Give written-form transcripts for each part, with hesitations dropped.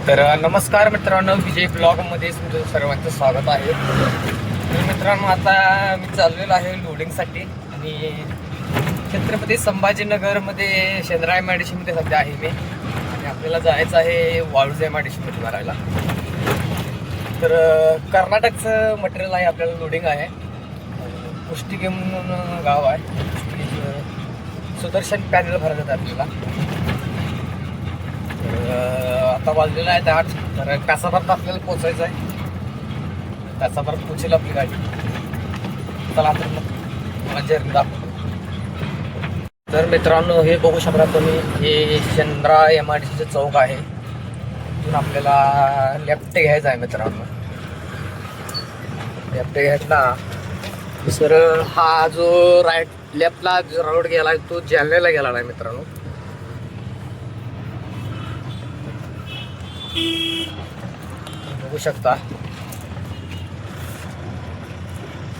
तर नमस्कार मित्रांनो, विजय ब्लॉगमध्ये तुमचं सर्वांचं स्वागत आहे. तर मित्रांनो, आता मी चाललेलो आहे लोडिंगसाठी आणि छत्रपती संभाजीनगरमध्ये शेंद्रा MIDC सध्या आहे मी आणि आपल्याला जायचं आहे वाळूज MIDC भरायला. तर कर्नाटकचं मटेरियल आहे, आपल्याला लोडिंग आहे. कुष्टिगे म्हणून गाव आहे, सुदर्शन पॅनल भरायचं आहे आपल्याला. आता वाजलेला आहे 8, तर तासाभरात आपल्याला पोचायचं आहे. तासाभरात पोचेल आपली गाडी. चला तर मग मला जर्नी दाखवतो. तर मित्रांनो, हे बघू शकता तुम्ही, हे शेंद्रा MIDC चौक आहे. इथून आपल्याला लेफ्ट घ्यायचं आहे मित्रांनो. लेफ्ट घेतला सर, हा जो लेफ्टला जो रोड गेला आहे तो जालन्याला गेला आहे मित्रांनो. बघू शकता,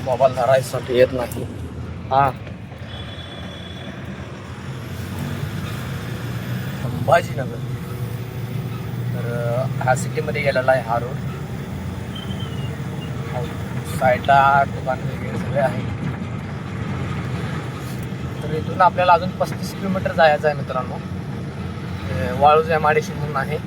मोबाईल धरायसाठी येत नाही. हा, संभाजीनगर. तर ह्या सिटीमध्ये गेलेला आहे हा रोड. साईडला दुकान वगैरे सगळे आहे. तर इथून आपल्याला अजून 35 किलोमीटर जायचं आहे मित्रांनो. वाळूज MIDC म्हणून आहे.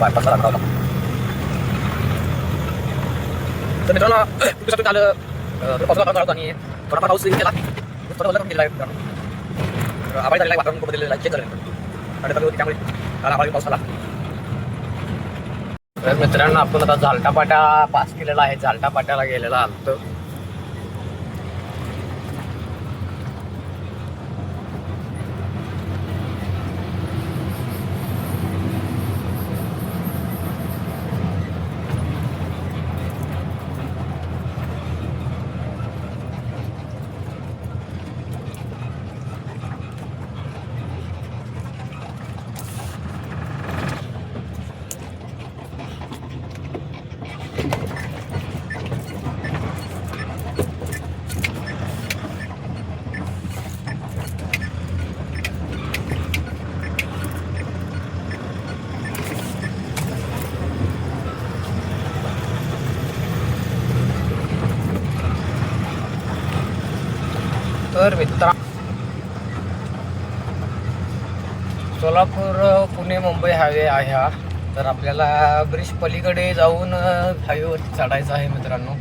बायपास लागला होता. तर मित्रांनो, कुठे आलं पाऊस आणि थोडाफार पाऊस केला, थोडा ओला दिला आहे. आभाळ झालेला आहे, वातावरण खूप दिलेलं आहे, चेंज झालं आणि होती, त्यामुळे आभाळी पाऊस आला. तर मित्रांनो, आपण आता झालटापाट्या पास केलेला आहे. झालटापाट्याला गेलेला आलतो. तर सोलापूर पुणे मुंबई हायवे आहे हा. तर आपल्याला ब्रिज पलीकडे जाऊन हायवेवरती चढायचं आहे मित्रांनो.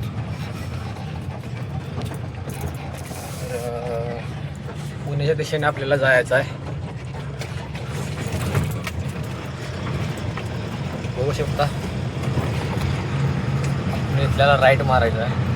तर पुण्याच्या दिशेने आपल्याला जायचं आहे. बघू शकता, इथल्याला राईट मारायचं आहे.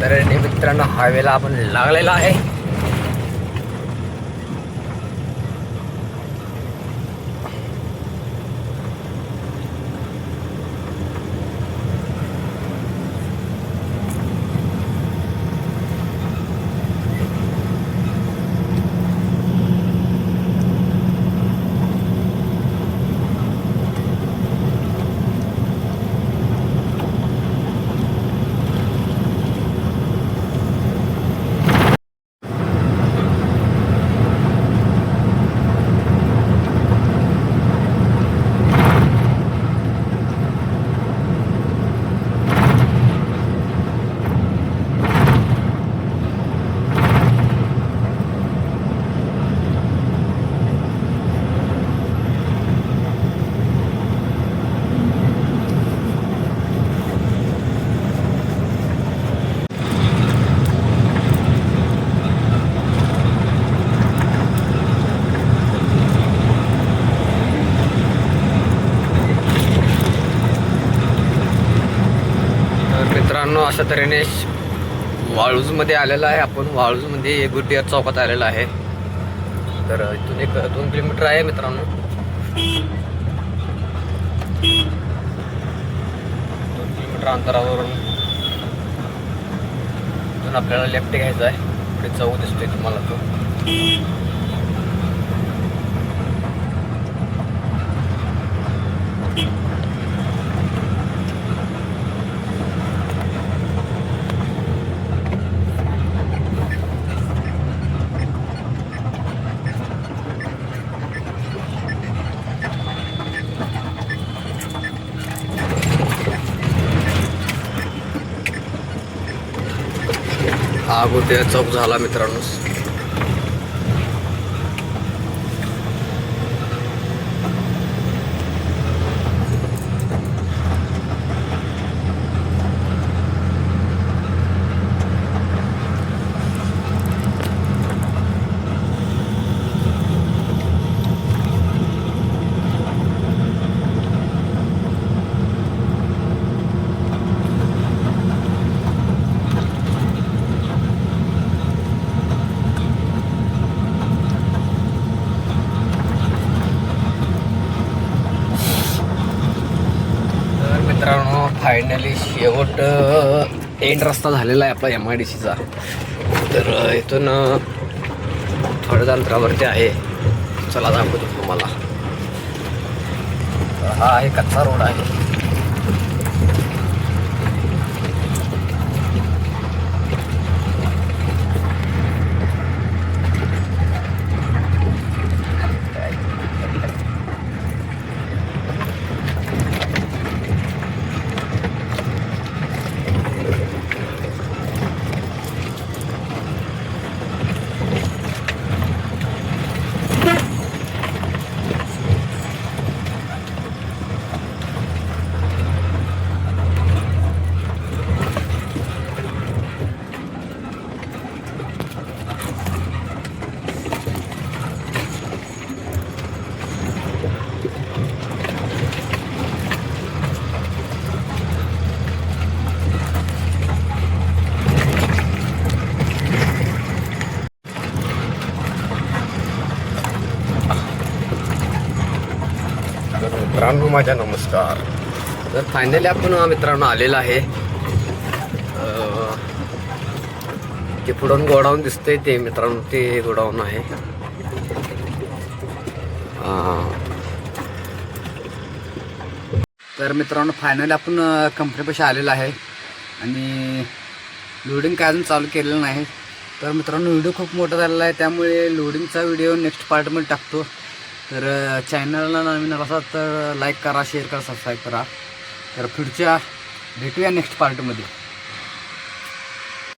तर मित्रांनो, हायवेला आपण लागलेला आहे. मित्रांनो, अशा तऱ्हेने वाळूजमध्ये आलेला आहे आपण. वाळूजमध्ये गुड्डिया चौकात आलेला आहे. तर इथून एक 2 किलोमीटर आहे मित्रांनो. 2 किलोमीटर अंतरावरून इथून आपल्याला लेफ्ट घ्यायचा आहे. पुढे चौक दिसतोय तुम्हाला तो. हा गुड्डिया चौक झाला मित्रांनो. मित्रांनो, फायनली शेवट एंड रस्ता झालेला आहे आपला MIDCचा. तर इथून थोड्या अंतरावरती आहे. चला दाखवतो तुम्हाला. हा आहे कच्चा रोड आहे. मित्रांनो, माझा नमस्कार. तर फायनली आपण मित्रांनो आलेला आहे. ते पुढून गोडाऊन दिसतंय ते मित्रांनो, ते गोडाऊन आहे. तर मित्रांनो, फायनली आपण कंपनीपाशी आलेला आहे आणि लोडिंग काय अजून चालू केलेलं नाही. तर मित्रांनो, व्हिडिओ खूप मोठा झालेला आहे, त्यामुळे लोडिंगचा व्हिडिओ नेक्स्ट पार्टमध्ये टाकतो. तर चॅनलला नवीन असाल तर लाईक करा, शेअर करा, सबस्क्राईब करा. तर पुढच्या भेटूया नेक्स्ट पार्टमध्ये.